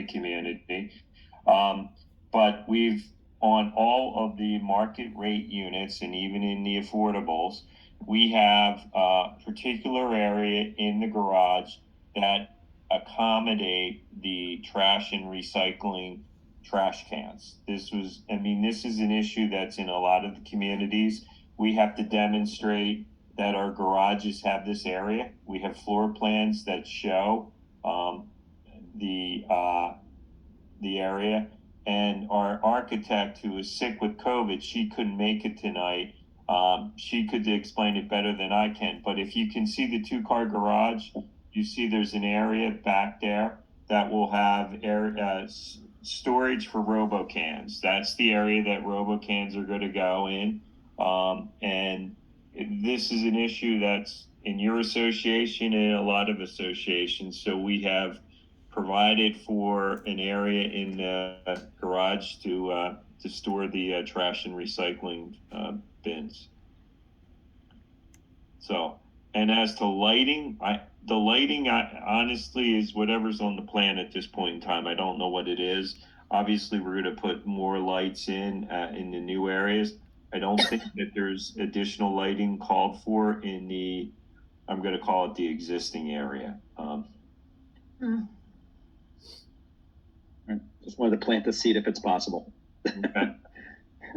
community. But we've, on all of the market rate units and even in the affordables, we have a particular area in the garage that accommodate the trash and recycling trash cans. This is an issue that's in a lot of the communities. We have to demonstrate that our garages have this area. We have floor plans that show the area. And our architect, who is sick with COVID, she couldn't make it tonight. She could explain it better than I can. But if you can see the 2-car garage, you see there's an area back there that will have storage for RoboCans. That's the area that RoboCans are going to go in. And this is an issue that's in your association and a lot of associations. So we have provided for an area in the garage to store the trash and recycling bins. So, and as to lighting, the lighting honestly is whatever's on the plan at this point in time. I don't know what it is. Obviously, we're going to put more lights in the new areas. I don't think that there's additional lighting called for in the, I'm going to call it the existing area. Just wanted to plant the seed if it's possible. Okay.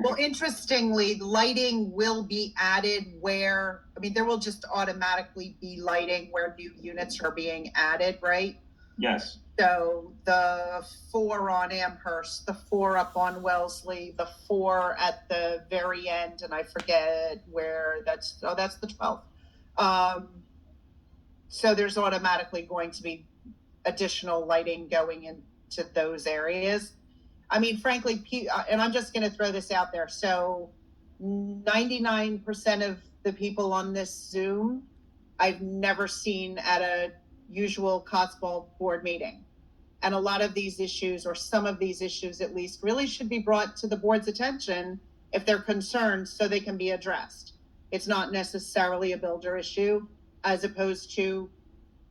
Well, interestingly, lighting will be added where, there will just automatically be lighting where new units are being added, right? Yes. So the 4 on Amherst, the 4 up on Wellesley, the 4 at the very end, and I forget where that's the 12th. So there's automatically going to be additional lighting going into those areas. Frankly, and I'm just going to throw this out there. So 99% of the people on this Zoom, I've never seen at a usual Cotswold board meeting. And a lot of these issues, or some of these issues at least, really should be brought to the board's attention if they're concerned, so they can be addressed. It's not necessarily a builder issue, as opposed to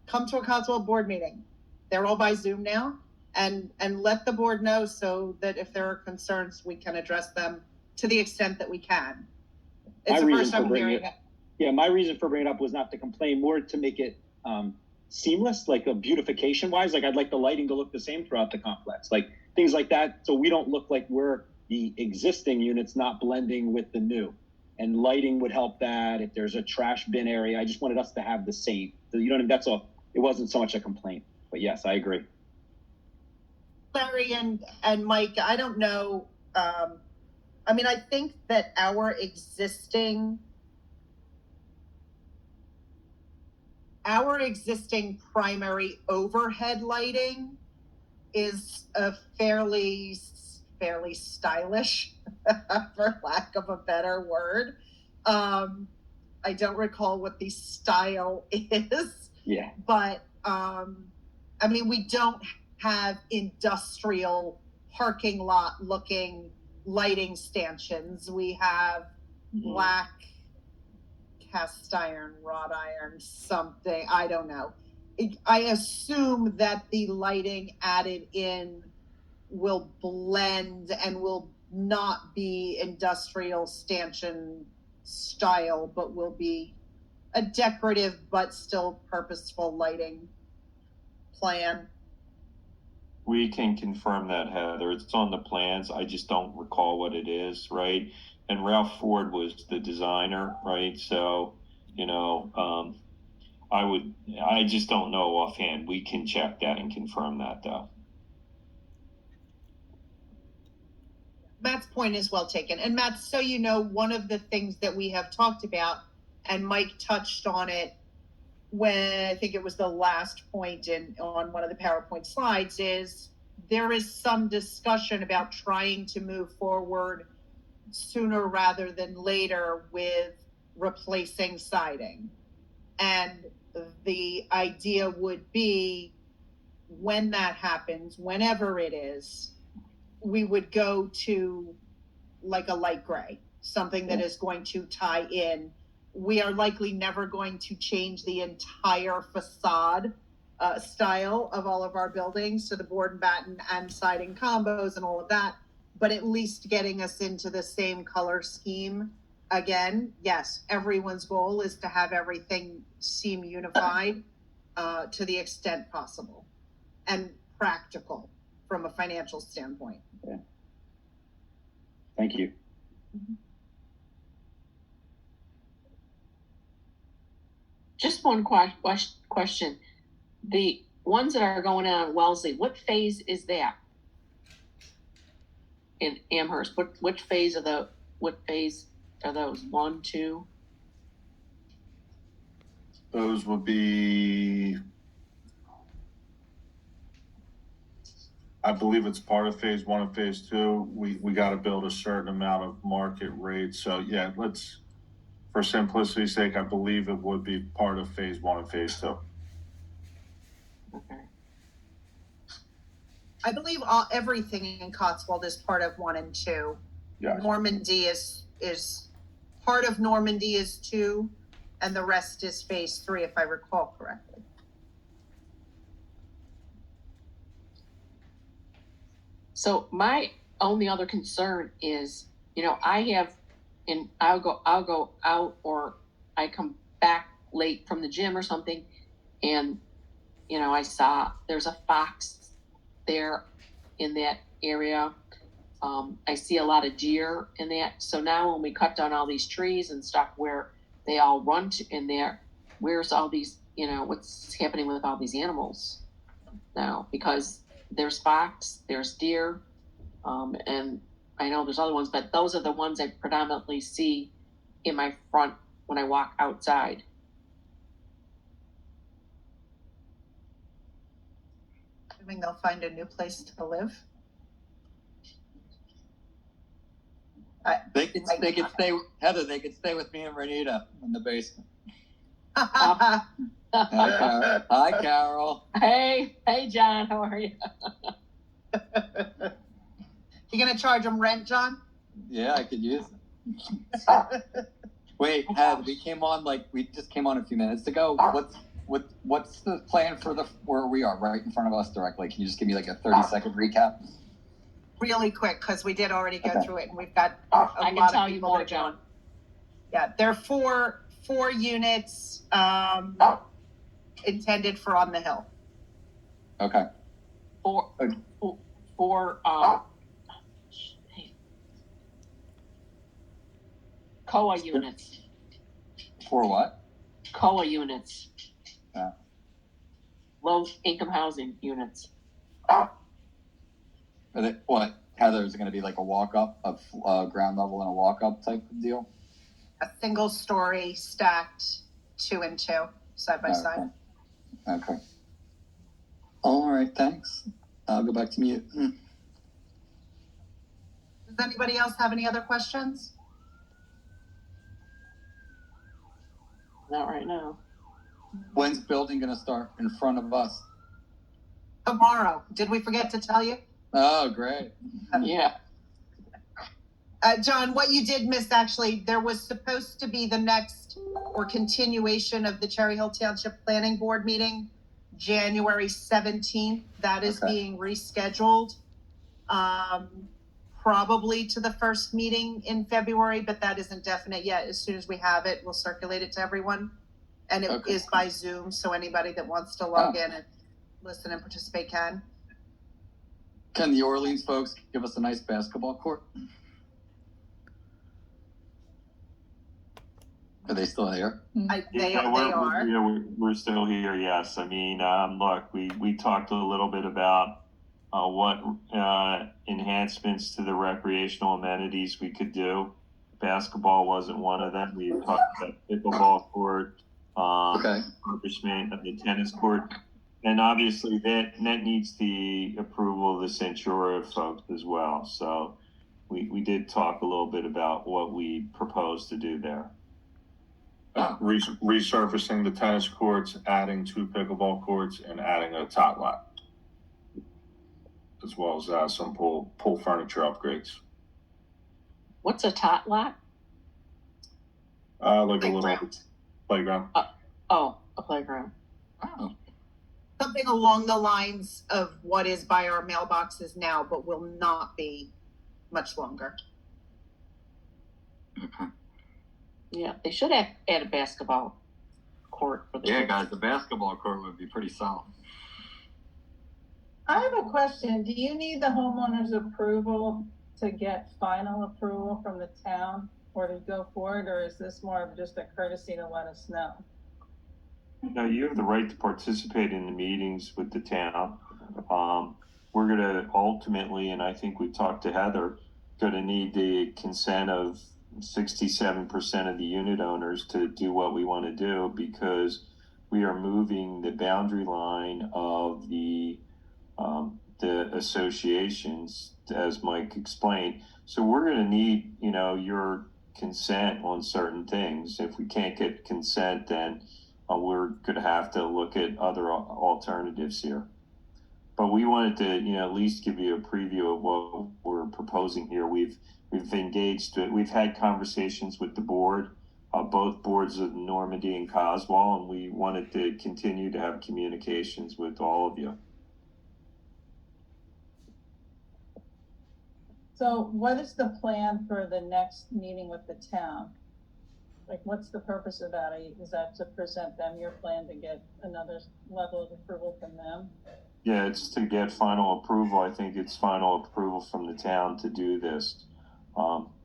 come to a Cotswold board meeting. They're all by Zoom now, and let the board know so that if there are concerns, we can address them to the extent that we can. It's the first time hearing it. Yeah, my reason for bringing it up was not to complain, more to make it seamless, like a beautification wise. Like I'd like the lighting to look the same throughout the complex, like things like that, so we don't look like we're the existing units not blending with the new. And lighting would help that. If there's a trash bin area, I just wanted us to have the same. So that's all. It wasn't so much a complaint, but yes, I agree. Larry and Mike, I don't know. I think that our existing primary overhead lighting is a fairly stylish, for lack of a better word. I don't recall what the style is. Yeah. But we don't have industrial parking lot looking lighting stanchions. We have black cast iron, wrought iron, something, I don't know. I assume that the lighting added in will blend and will not be industrial stanchion style, but will be a decorative but still purposeful lighting plan. We can confirm that, Heather. It's on the plans. I just don't recall what it is, right? And Ralph Ford was the designer, right? So, I just don't know offhand. We can check that and confirm that, though. Matt's point is well taken. And Matt, so one of the things that we have talked about, and Mike touched on it when I think it was the last point on one of the PowerPoint slides, is there is some discussion about trying to move forward sooner rather than later with replacing siding. And the idea would be, when that happens, whenever it is, we would go to like a light gray, something that is going to tie in. We are likely never going to change the entire facade style of all of our buildings, so the board and batten and siding combos and all of that, but at least getting us into the same color scheme. Again, yes, everyone's goal is to have everything seem unified to the extent possible and practical from a financial standpoint. Thank you. Just one question. The ones that are going on Wellesley, what phase is that? In Amherst, what phase are those? 1, 2? Those would be, I believe it's part of phase 1 and phase 2. We got to build a certain amount of market rate. So yeah, for simplicity's sake, I believe it would be part of phase 1 and phase 2. Okay. I believe everything in Cotswold is part of 1 and 2. Yeah. Normandy is part of Normandy is 2, and the rest is phase 3, if I recall correctly. So my only other concern is, I'll go out or I come back late from the gym or something, and I saw there's a fox there in that area. I see a lot of deer in that. So now when we cut down all these trees and stuff where they all run to in there, where's all these, what's happening with all these animals now? Because there's fox, there's deer, and I know there's other ones, but those are the ones I predominantly see in my front when I walk outside. Assuming they'll find a new place to live. They could stay, Heather, they could stay with me and Renita in the basement. You're Hi, Carol. Hey, John, how are you? gonna charge them rent, John? Yeah, I could use it. Wait, Heather, we just came on a few minutes ago. What's the plan for where we are right in front of us directly? Can you just give me like a 30-second recap? Really quick, because we did already go Okay. through it, and we've got I can tell you more, that are John. going. Yeah, there are four units intended for on the hill. Okay. For COA units. For what? COA units. Yeah. Low income housing units. What, Heather, is it going to be like a walk-up of ground level and a walk-up type of deal? A single story stacked 2 and 2 side by side. Okay. All right, thanks. I'll go back to mute. Does anybody else have any other questions? Not right now. When's building going to start in front of us? Tomorrow. Did we forget to tell you? Oh, great. Yeah. John, what you did miss, actually, there was supposed to be the next or continuation of the Cherry Hill Township Planning Board meeting, January 17th. That is being rescheduled, probably to the first meeting in February, but that isn't definite yet. As soon as we have it, we'll circulate it to everyone. And it is by Zoom, so anybody that wants to log in and listen and participate can. Can the Orleans folks give us a nice basketball court? Are they still there? They are. We're still here. Yes. I mean, look, we talked a little bit about what enhancements to the recreational amenities we could do. Basketball wasn't one of them. We talked about pickleball court, refurbishment of the tennis court, and obviously that needs the approval of the Centura folks as well. So we did talk a little bit about what we propose to do there. Resurfacing the tennis courts, adding 2 pickleball courts, and adding a tot lot, as well as some pool furniture upgrades. What's a tot lot? Like a little playground. A playground. Oh. Something along the lines of what is by our mailboxes now, but will not be much longer. Okay. Yeah, they should add a basketball court for the Yeah, kids. guys, the basketball court would be pretty solid. I have a question. Do you need the homeowner's approval to get final approval from the town or to go forward, or is this more of just a courtesy to let us know? No, you have the right to participate in the meetings with the town. We're gonna ultimately, and I think we talked to Heather, gonna need the consent of 67% of the unit owners to do what we want to do, because we are moving the boundary line of the associations, as Mike explained. So we're going to need, your consent on certain things. If we can't get consent, then we're going to have to look at other alternatives here. But we wanted to, at least give you a preview of what we're proposing here. We've engaged, we've had conversations with the board, both boards of Normandy and Coswall, and we wanted to continue to have communications with all of you. So what is the plan for the next meeting with the town? Like, what's the purpose of that? Is that to present them your plan to get another level of approval from them? Yeah, it's to get final approval. I think it's final approval from the town to do this.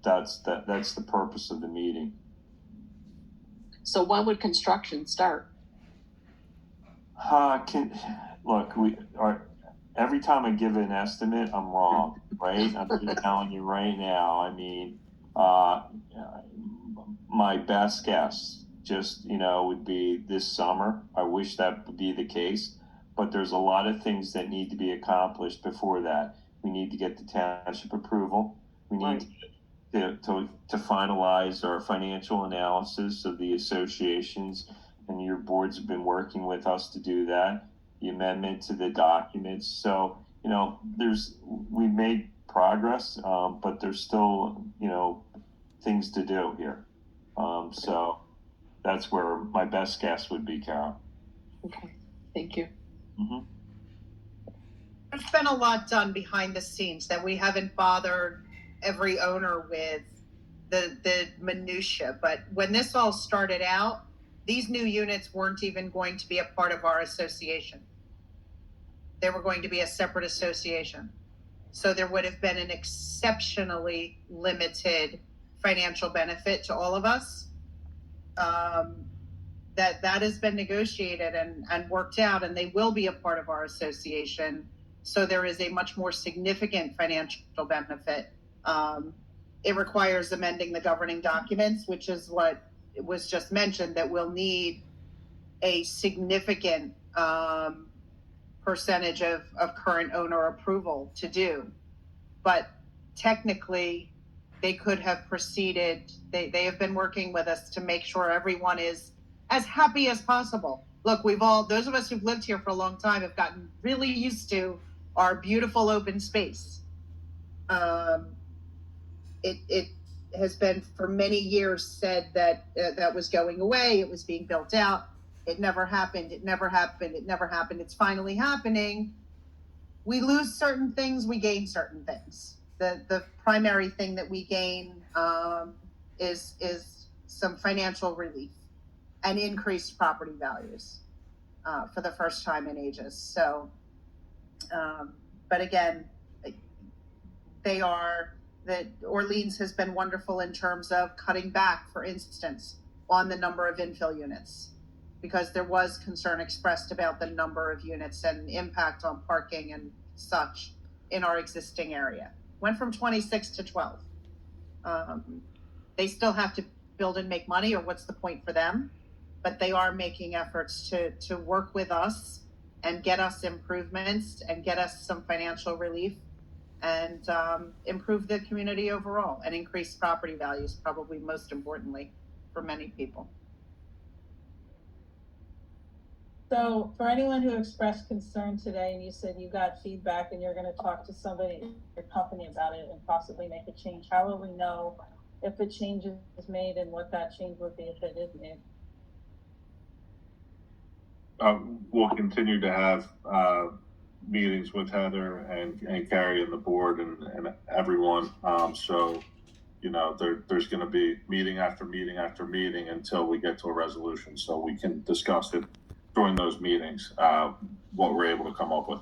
That's the purpose of the meeting. So when would construction start? Every time I give an estimate, I'm wrong, right? I'm just telling you right now. I mean, my best guess would be this summer. I wish that would be the case, but there's a lot of things that need to be accomplished before that. We need to get the township approval. We need to finalize our financial analysis of the associations, and your boards have been working with us to do that. The amendment to the documents. So, we've made progress, but there's still, things to do here. So that's where my best guess would be, Carol. Okay, thank you. Mm-hmm. There's been a lot done behind the scenes that we haven't bothered every owner with the minutia. But when this all started out, these new units weren't even going to be a part of our association. They were going to be a separate association. So there would have been an exceptionally limited financial benefit to all of us. That has been negotiated and worked out, and they will be a part of our association. So there is a much more significant financial benefit. It requires amending the governing documents, which is what was just mentioned, that we'll need a significant percentage of current owner approval to do. But technically, they could have proceeded. They have been working with us to make sure everyone is as happy as possible. Look, those of us who've lived here for a long time have gotten really used to our beautiful open space. It has been for many years said that that was going away. It was being built out. It never happened. It never happened. It never happened. It's finally happening. We lose certain things. We gain certain things. The primary thing that we gain is some financial relief and increased property values for the first time in ages. So, but again, Orleans has been wonderful in terms of cutting back, for instance, on the number of infill units, because there was concern expressed about the number of units and impact on parking and such in our existing area. Went from 26 to 12. They still have to build and make money, or what's the point for them? But they are making efforts to work with us and get us improvements and get us some financial relief and improve the community overall and increase property values, probably most importantly for many people. So for anyone who expressed concern today, and you said you got feedback and you're going to talk to somebody in your company about it and possibly make a change, how will we know if a change is made and what that change would be if it is made? we'll continue to have, meetings with Heather and Carrie and the board and everyone. So, you know, there's gonna be meeting after meeting after meeting until we get to a resolution, so we can discuss it during those meetings, what we're able to come up with.